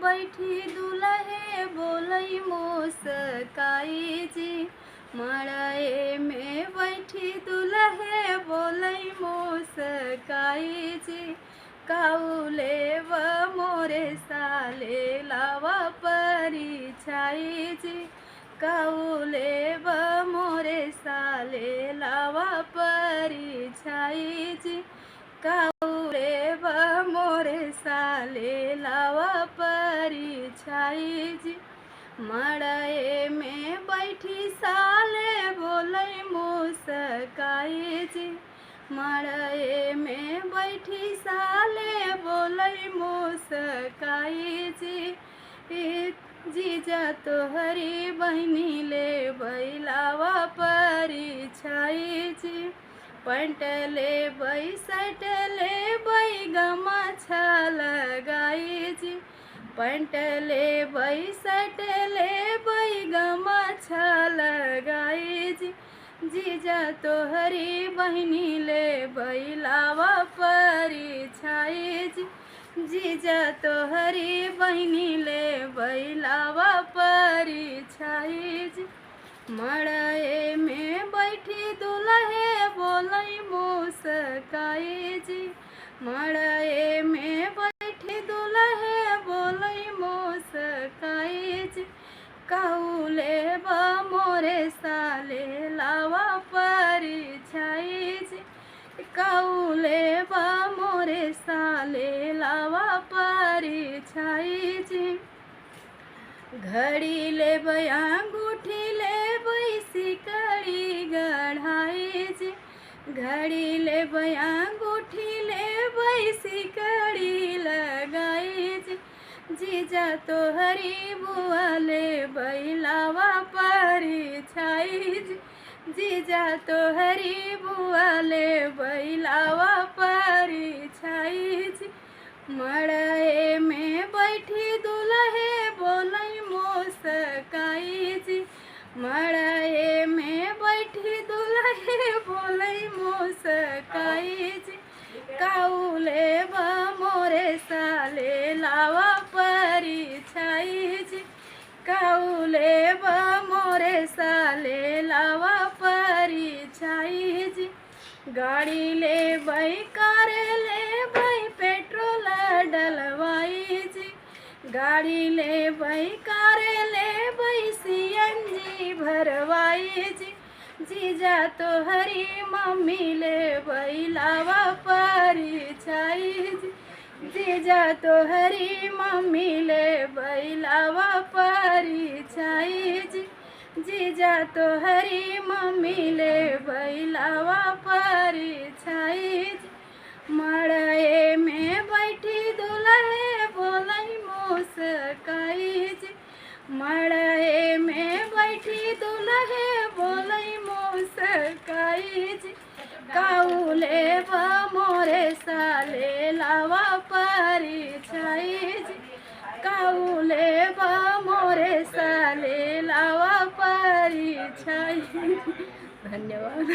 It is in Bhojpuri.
बैठी दुलहे बोलई मुस्काई जी। मड़ई में बैठी दुलहे बोलई मुस्काई जी। काउले व मोरे साले लावा परिछाई जी। काउले व मोरे साले लावा परिछाई जी। काउले व मोरे साले लावा परिछाई जी। मड़ई में बैठी साले बोलई मुस्काई जी। मड़ई में बैठी साले बोलई मुस्काई जी। जीजा तोहरी बहनी ले बैलावा परिछाई जी। पैंट ले बई शर्ट ले बई गमछा लगाई जी। पैंट ले बई शर्ट ले बई गमछा लगाई जी। जीजा तोहरी बहनी ले बैलावा परिछाई जी। जीजा तोहरी बहनी ले बैलावा परिछाई जी। मड़ई में बैठी दुलहे बोलई मुस्काई जी। मड़ई में बैठी दुलहे बोलई मुस्काई जी। काउले ब मोरे साले लावा परिछाई जी। काउले ब मोरे साले लावा परिछाई जी। घड़ी ले बई अंगूठी ले बई सिकड़ी गढ़ाई जी। घड़ी ले बई अंगूठी ले बई सिकड़ी लगाई जी। जीजा तोहरी बुआ ले बैलावा परिछाई जी। जीजा तोहरी बुआ ले बैलावा परिछाई जी। मड़ई में बैठी दुलहे बोलई मुस्काई जी। मड़ई में बैठी दुलहे बोलई मुस्काई जी। काउले ब मोरे साले लावा परिछाई जी। काउले ब मोरे साले लावा परिछाई जी। गाड़ी ले बई कार ले बई पेट्रोल डलवाई जी। गाड़ी ले बई कार ले बई सीएनजी भरवाई जी। जीजा तोहरी मम्मी ले बैलावा परिछाई जी। जीजा तोहरी मम्मी ले बैलावा परिछाई जी। जीजा तोहरी मम्मी ले बैलावा परिछाई जी। मड़ई में बैठी दुलहे बोलई मुस्काई जी। मड़ई में बैठी दुलहे बोलई मुस्काई जी। काउले ब मोरे साले लावा परिछाई जी। काउले ब मोरे साले लावा परिछाई। धन्यवाद।